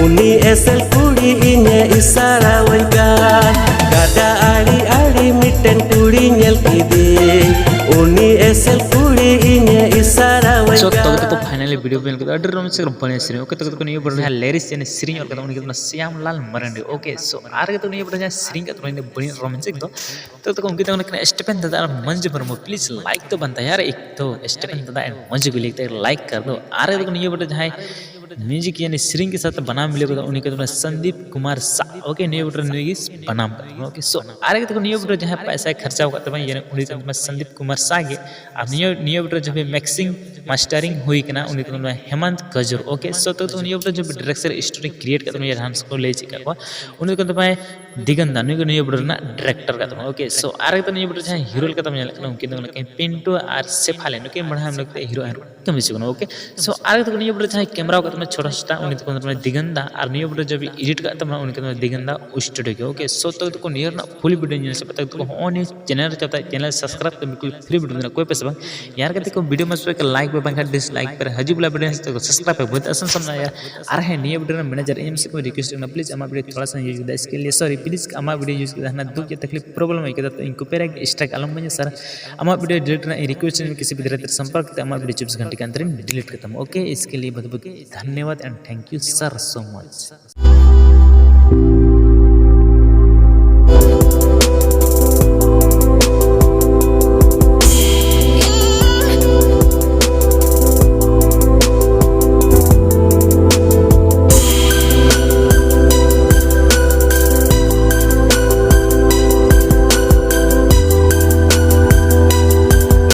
उनी एसल कुड़ी इन्हे इशारा वैकान गादा आड़ी आड़ी मिटन कुड़ी नेल किदे उनी एसल कुड़ी इन्हे इशारा सो वैकान तो फाइनली वीडियो पेन को अडर रोम से बने सिरी ओके तो नहीं बड़ रहा लेरिस यानी सिरी और कदम उनके श्यामलाल मरंडी ओके सो आगे तो नहीं बड़ रहा सिरी का तो नहीं बड़ी रोमांचिक तो उनके तो उनके स्टेपन दादा मंज पर प्लीज लाइक तो बनता है यार एक तो स्टेपन दादा मंज को लिखते लाइक कर दो आगे तो नहीं बड़ जहाँ म्यूजिक यानी सिरिंग के साथ बनाम मिले उनके तो Sandeep Kumar Shah okay new butter news बनाम ओके सो आगे तो न्यू बटर जहाँ पैसा खर्चा होगा यानी उन्हीं तो संदीप कुमार शाह के अब न्यू बटर जब मिक्सिंग मास्टरिंग हुई ना उन्हीं तो हेमंत गजर ओके सो तो न्यू बटर जब डायरेक्टर स्टोरी क्रिएट करते डांस को ले चिका उन्हीं को दिगंदा न्यू बटर ना डायरेक्टर का ओके सो आगे तो न्यू बटर जहाँ हीरो का उनके तो पिंटू और सेफाले नुके बढ़ा हम लोग हीरो कमी चुका ओके सो आगे तो न्यू बटर जहाँ कैमरा का छोटा छोटा उन्हीं तो दिगंदा और न्यू बटर जब एडिट करता उनके तो दिगंदा स्टूडियो के ओके सो तो नियर ना फुल वीडियो से पता तो ऑन चैनल चलता है चैनल सब्सक्राइब कर बिल्कुल फ्री वीडियो कोई पैसा यार कहते को वीडियो में लाइक पे पंखा डिसलाइक पर हजी बुला वीडियो तो सब्सक्राइब पे बहुत आसान समझना यार अरे है न्यू वीडियो में मैनेजर एम से कोई रिक्वेस्ट करना प्लीज हमारा वीडियो थोड़ा सा यूज करना इसके लिए सॉरी प्लीज हमारा वीडियो यूज करना दुख या तकलीफ प्रॉब्लम है तो इनको पेरा स्ट्राइक अलम बने सर हमारा वीडियो डिलीट करना रिक्वेस्ट में किसी भी तरह संपर्क करते हमारा वीडियो 24 घंटे के अंदर डिलीट करता हूँ ओके इसके लिए बहुत बहुत धन्यवाद and thank you sir so much.